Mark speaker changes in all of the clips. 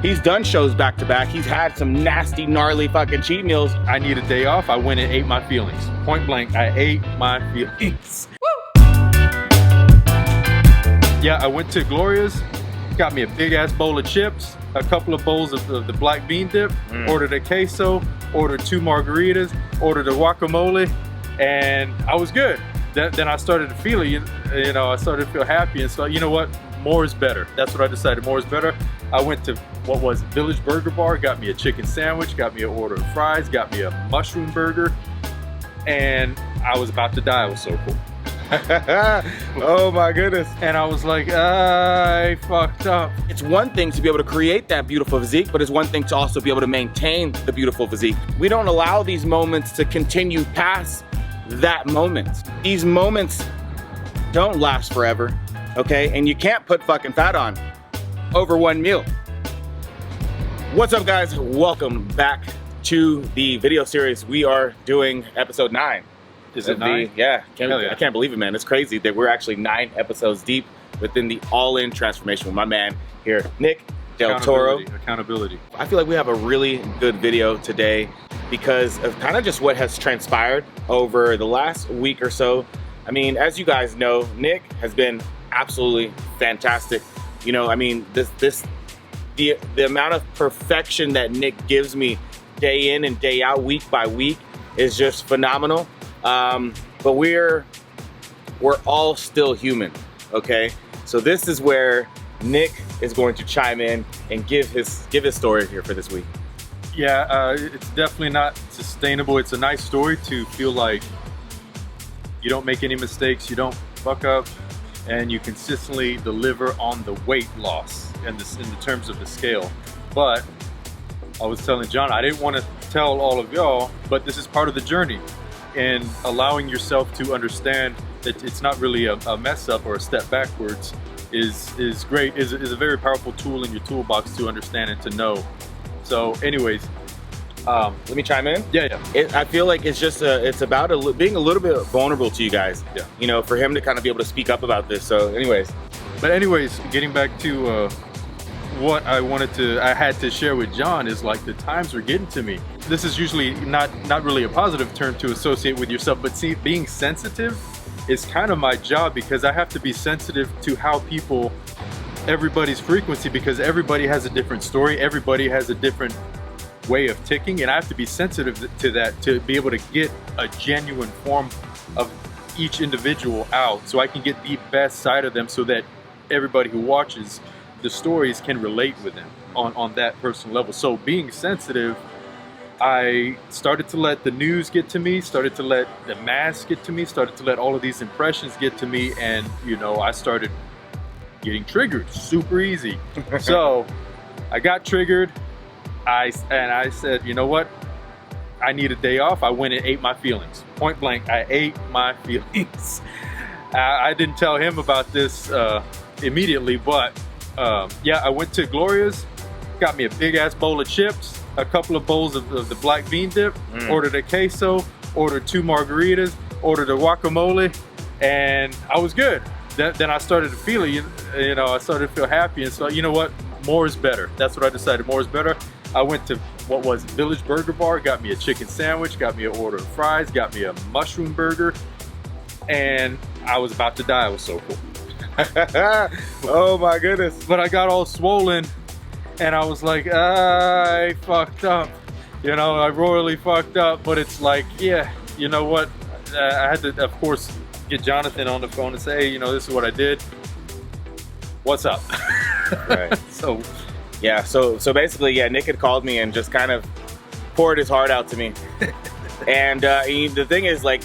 Speaker 1: He's done shows back to back. He's had some nasty, gnarly fucking cheat meals.
Speaker 2: I need a day off. I went and ate my feelings. Point blank, I ate my feelings. Yeah, I went to Gloria's, got me a big ass bowl of chips, a couple of bowls of the black bean dip, ordered a queso, ordered 2 margaritas, ordered a guacamole, and I was good. Then I started to feel it, you know, I started to feel happy, and so, you know what, more is better. That's what I decided, more is better. I went to, what was it, Village Burger Bar, got me a chicken sandwich, got me an order of fries, got me a mushroom burger, and I was about to die. I was so cool.
Speaker 1: Oh my goodness.
Speaker 2: And I was like, I fucked up.
Speaker 1: It's one thing to be able to create that beautiful physique, but it's one thing to also be able to maintain the beautiful physique. We don't allow these moments to continue past that moment. These moments don't last forever, okay? And you can't put fucking fat on over one meal. What's up, guys? Welcome back to the video series. We are doing episode 9.
Speaker 2: Is it 9?
Speaker 1: Yeah.
Speaker 2: Yeah.
Speaker 1: I can't believe it, man. It's crazy that we're actually 9 episodes deep within the all-in transformation with my man here, Nick Del Toro.
Speaker 2: Accountability.
Speaker 1: I feel like we have a really good video today because of kind of just what has transpired over the last week or so. I mean, as you guys know, Nick has been absolutely fantastic. You know, I mean, the amount of perfection that Nick gives me day in and day out, week by week, is just phenomenal. But we're all still human, okay? So this is where Nick is going to chime in and give his story here for this week.
Speaker 2: Yeah, it's definitely not sustainable. It's a nice story to feel like you don't make any mistakes, you don't fuck up, and you consistently deliver on the weight loss in the terms of the scale. But I was telling John, I didn't want to tell all of y'all, but this is part of the journey. And allowing yourself to understand that it's not really a mess up or a step backwards is great, is a very powerful tool in your toolbox to understand and to know. So anyways,
Speaker 1: let me chime in.
Speaker 2: Yeah.
Speaker 1: I feel like it's just it's about being a little bit vulnerable to you guys.
Speaker 2: Yeah.
Speaker 1: You know, for him to kind of be able to speak up about this. So anyways.
Speaker 2: But anyways, getting back to what I had to share with John is like the times were getting to me. This is usually not really a positive term to associate with yourself, but see, being sensitive is kind of my job because I have to be sensitive to how everybody's frequency, because everybody has a different story, everybody has a different way of ticking, and I have to be sensitive to that to be able to get a genuine form of each individual out so I can get the best side of them so that everybody who watches the stories can relate with them on that personal level. So being sensitive, I started to let the news get to me, started to let the mask get to me, started to let all of these impressions get to me, and you know, I started getting triggered super easy. So I got triggered. I said, you know what? I need a day off. I went and ate my feelings. Point blank, I ate my feelings. I didn't tell him about this immediately, but yeah, I went to Gloria's, got me a big ass bowl of chips, a couple of bowls of the black bean dip, ordered a queso, ordered 2 margaritas, ordered a guacamole, and I was good. Then I started to feel it, you know, I started to feel happy, and so, you know what, more is better. That's what I decided, more is better. I went to, what was it, Village Burger Bar, got me a chicken sandwich, got me an order of fries, got me a mushroom burger, and I was about to die. I was so cool.
Speaker 1: Oh my goodness.
Speaker 2: But I got all swollen and I was like, I fucked up. You know, I royally fucked up, but it's like, yeah, you know what? I had to, of course, get Jonathan on the phone and say, hey, you know, this is what I did. What's up?
Speaker 1: Right.
Speaker 2: So,
Speaker 1: yeah, so basically, yeah, Nick had called me and just kind of poured his heart out to me. And the thing is, like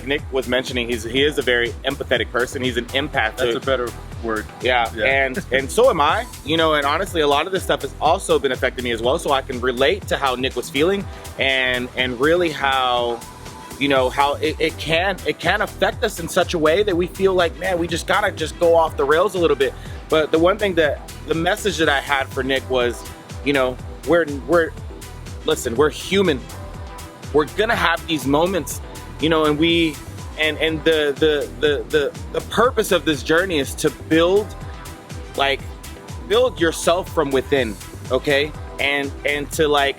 Speaker 1: Nick was mentioning, he is a very empathetic person. He's an empath.
Speaker 2: That's a better word.
Speaker 1: Yeah. And so am I. You know, and honestly, a lot of this stuff has also been affecting me as well. So I can relate to how Nick was feeling, and really how, you know, how it can affect us in such a way that we feel like, man, we just gotta go off the rails a little bit. But the one thing the message that I had for Nick was, you know, listen, we're human. We're gonna have these moments, you know, and the purpose of this journey is to build yourself from within. okay? And to like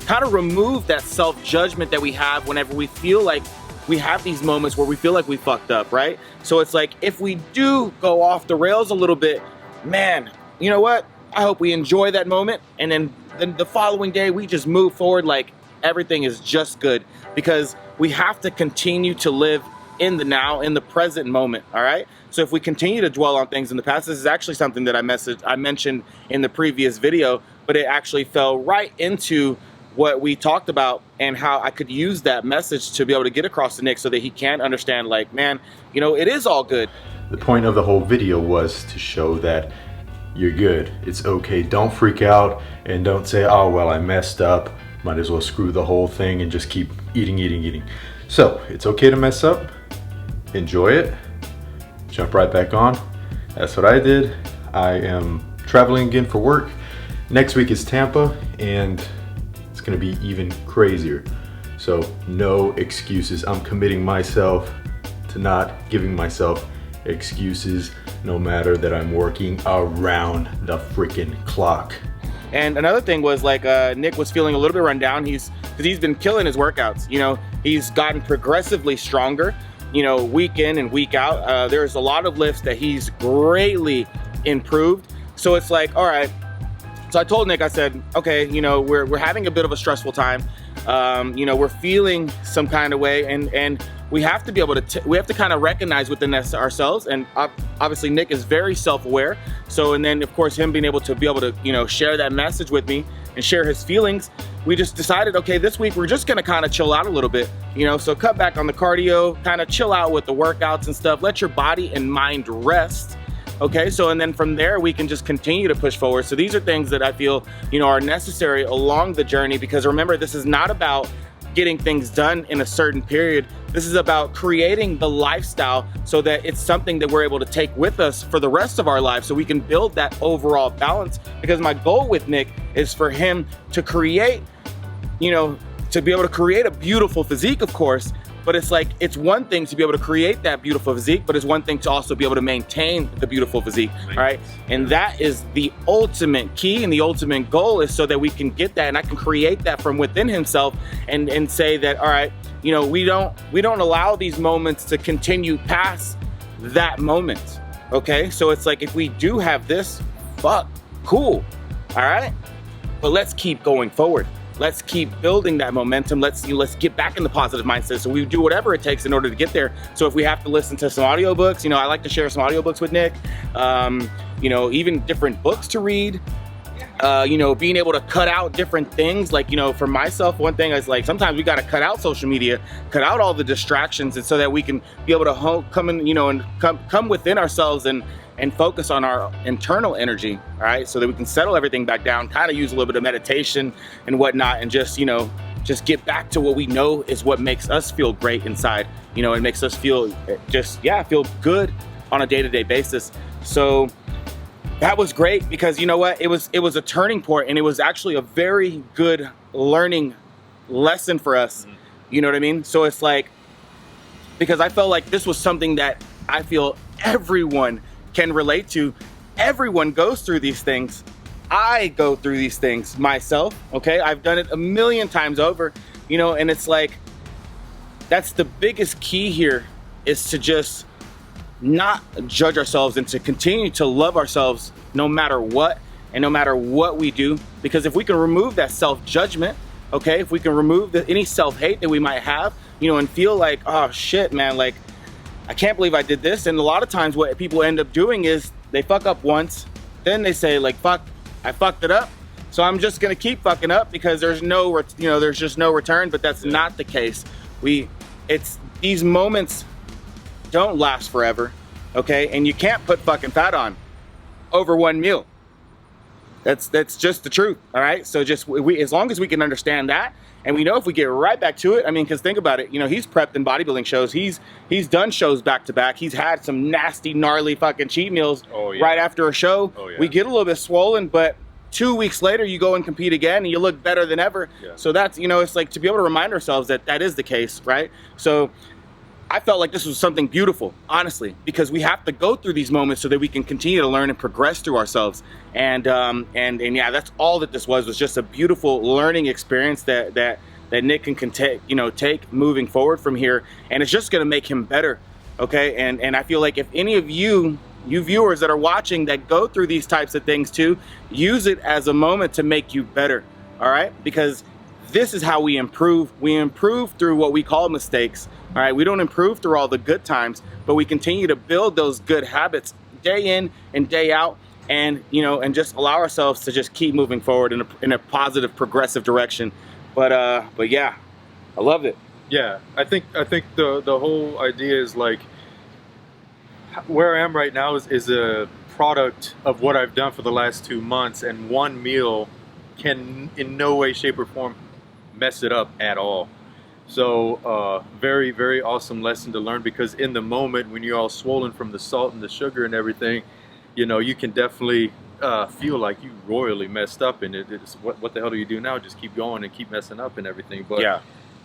Speaker 1: kind of remove that self-judgment that we have whenever we feel like we have these moments where we feel like we fucked up, right? So it's like, if we do go off the rails a little bit, man, you know what? I hope we enjoy that moment, and then the following day we just move forward like everything is just good, because we have to continue to live in the now, in the present moment, all right? So if we continue to dwell on things in the past, this is actually something that I mentioned in the previous video, but it actually fell right into what we talked about and how I could use that message to be able to get across to Nick so that he can understand, like, man, you know, it is all good.
Speaker 3: The point of the whole video was to show that you're good. It's okay. Don't freak out and don't say, oh, well, I messed up. Might as well screw the whole thing and just keep eating. So it's okay to mess up. Enjoy it. Jump right back on. That's what I did. I am traveling again for work. Next week is Tampa, and it's gonna be even crazier. So no excuses. I'm committing myself to not giving myself excuses, no matter that I'm working around the freaking clock.
Speaker 1: And another thing was, like, Nick was feeling a little bit run down. Because he's been killing his workouts. You know, he's gotten progressively stronger, you know, week in and week out. There's a lot of lifts that he's greatly improved. So it's like, all right. So I told Nick, I said, okay, you know, we're having a bit of a stressful time. You know, we're feeling some kind of way, and we have to be able to we have to kind of recognize within us ourselves. And obviously Nick is very self-aware. So, and then of course him being able to, you know, share that message with me and share his feelings, we just decided, okay, this week we're just gonna kind of chill out a little bit, you know, so cut back on the cardio, kind of chill out with the workouts and stuff, let your body and mind rest. Okay, so and then from there we can just continue to push forward. So these are things that I feel, you know, are necessary along the journey, because remember, this is not about getting things done in a certain period. This is about creating the lifestyle so that it's something that we're able to take with us for the rest of our lives, so we can build that overall balance. Because my goal with Nick is for him to create, you know, to be able to create a beautiful physique, of course. But it's like, it's one thing to be able to create that beautiful physique, but it's one thing to also be able to maintain the beautiful physique, all right? And that is the ultimate key, and the ultimate goal is so that we can get that, and I can create that from within himself, and say that, all right, you know, we don't allow these moments to continue past that moment, okay? So it's like, if we do have this, fuck, cool, all right? But let's keep going forward. Let's keep building that momentum. Let's get back in the positive mindset. So we do whatever it takes in order to get there. So if we have to listen to some audiobooks, you know, I like to share some audiobooks with Nick. You know, even different books to read. You know, being able to cut out different things. Like, you know, for myself, one thing is, like, sometimes we got to cut out social media, cut out all the distractions, and so that we can be able to come in, you know, and come within ourselves and focus on our internal energy, all right? So that we can settle everything back down, kind of use a little bit of meditation and whatnot, and just, you know, just get back to what we know is what makes us feel great inside, you know, and makes us feel just, yeah, feel good on a day-to-day basis. So that was great, because you know what? It was a turning point, and it was actually a very good learning lesson for us. You know what I mean? So it's like, because I felt like this was something that I feel everyone can relate to. Everyone goes through these things. I go through these things myself, okay? I've done it a million times over, you know, and it's like, that's the biggest key here, is to just not judge ourselves and to continue to love ourselves no matter what, and no matter what we do. Because if we can remove that self-judgment, okay, if we can remove any self-hate that we might have, you know, and feel like, oh shit, man, like, I can't believe I did this. And a lot of times what people end up doing is they fuck up once, then they say, like, fuck, I fucked it up, so I'm just gonna keep fucking up because there's no, you know, there's just no return. But that's not the case. It's these moments don't last forever, okay? And you can't put fucking fat on over one meal. That's just the truth, all right? So just as long as we can understand that, and we know if we get right back to it, I mean, because think about it, you know, he's prepped in bodybuilding shows. He's done shows back to back. He's had some nasty, gnarly fucking cheat meals right after a show. We get a little bit swollen, but 2 weeks later, you go and compete again, and you look better than ever. So that's, you know, it's like to be able to remind ourselves that that is the case, right? So I felt like this was something beautiful, honestly, because we have to go through these moments so that we can continue to learn and progress through ourselves. And yeah, that's all that this was just a beautiful learning experience that Nick can take moving forward from here, and it's just gonna make him better. Okay, and I feel like if any of you viewers that are watching that go through these types of things too, use it as a moment to make you better. All right, because this is how we improve. We improve through what we call mistakes. All right, we don't improve through all the good times, but we continue to build those good habits day in and day out, and and just allow ourselves to just keep moving forward in a positive, progressive direction. But yeah, I loved it.
Speaker 2: Yeah, I think the whole idea is like where I am right now is a product of what I've done for the last 2 months, and one meal can in no way, shape, or form mess it up at all. So very, very awesome lesson to learn, because in the moment when you're all swollen from the salt and the sugar and everything, you can definitely feel like you royally messed up, and it's what the hell do you do now? Just keep going and keep messing up and everything. But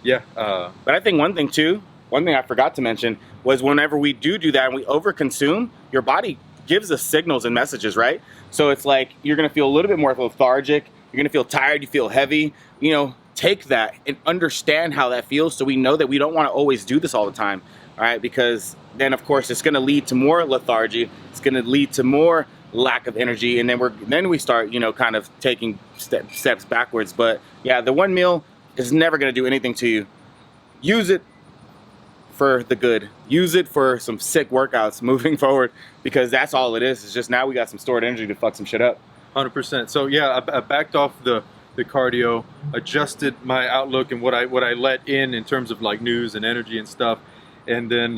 Speaker 2: yeah.
Speaker 1: But I think one thing I forgot to mention was whenever we do that and we overconsume, your body gives us signals and messages, right? So it's like you're gonna feel a little bit more lethargic, you're gonna feel tired, you feel heavy. Take that and understand how that feels, so we know that we don't want to always do this all the time. All right, because then of course it's gonna lead to more lethargy, it's gonna lead to more lack of energy, and then we start kind of taking steps backwards. But yeah, the one meal is never going to do anything to you. Use it for the good. Use it for some sick workouts moving forward, because that's all it is. It's just now we got some stored energy to fuck some shit up.
Speaker 2: 100%. So yeah, I backed off the cardio, adjusted my outlook and what I let in terms of like news and energy and stuff. And then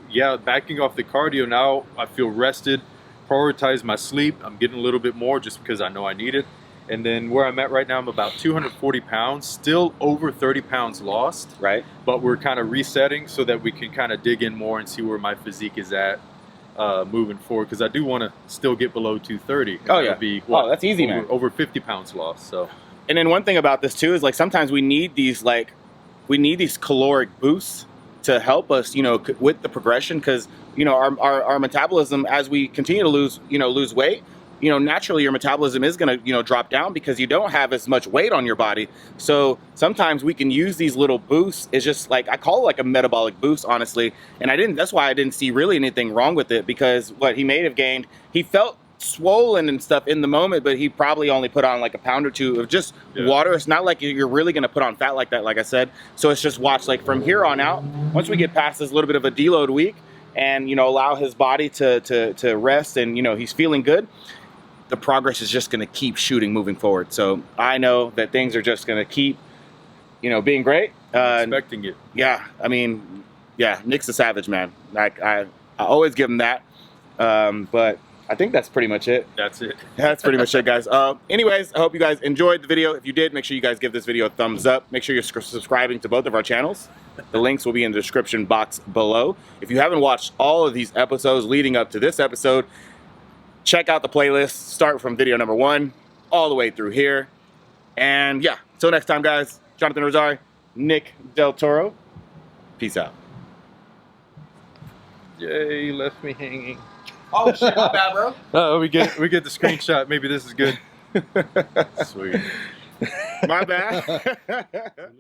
Speaker 2: yeah, backing off the cardio, now I feel rested, prioritize my sleep. I'm getting a little bit more just because I know I need it. And then where I'm at right now, I'm about 240 pounds, still over 30 pounds lost.
Speaker 1: Right.
Speaker 2: But we're kind of resetting so that we can kind of dig in more and see where my physique is at moving forward. Because I do want to still get below 230.
Speaker 1: Oh, yeah.
Speaker 2: Be,
Speaker 1: that's easy, man.
Speaker 2: Over 50 pounds lost. So.
Speaker 1: And then one thing about this too is like sometimes we need these caloric boosts to help us, with the progression. Because, our metabolism, as we continue to lose weight, naturally your metabolism is going to, drop down because you don't have as much weight on your body. So sometimes we can use these little boosts. It's just like, I call it like a metabolic boost, honestly. And that's why I didn't see really anything wrong with it, because what he may have gained, he felt swollen and stuff in the moment, but he probably only put on like a pound or two of just water. It's not like you're really going to put on fat like that, like I said. So it's just watch, like from here on out, once we get past this little bit of a deload week and, allow his body to rest and, he's feeling good, the progress is just going to keep shooting moving forward. So I know that things are just going to keep, being great.
Speaker 2: Expecting it.
Speaker 1: Yeah. I mean, yeah, Nick's a savage, man. Like I always give him that. But I think that's pretty much it.
Speaker 2: That's it.
Speaker 1: That's pretty much it, guys. Anyways, I hope you guys enjoyed the video. If you did, make sure you guys give this video a thumbs up. Make sure you're subscribing to both of our channels. The links will be in the description box below. If you haven't watched all of these episodes leading up to this episode, check out the playlist. Start from video number 1 all the way through here. And yeah, until next time, guys. Jonathan Rosari, Nick Del Toro. Peace out.
Speaker 2: Yay, left me hanging.
Speaker 1: Oh shit, my bad, bro.
Speaker 2: Oh, we get the screenshot. Maybe this is good. Sweet.
Speaker 1: My bad.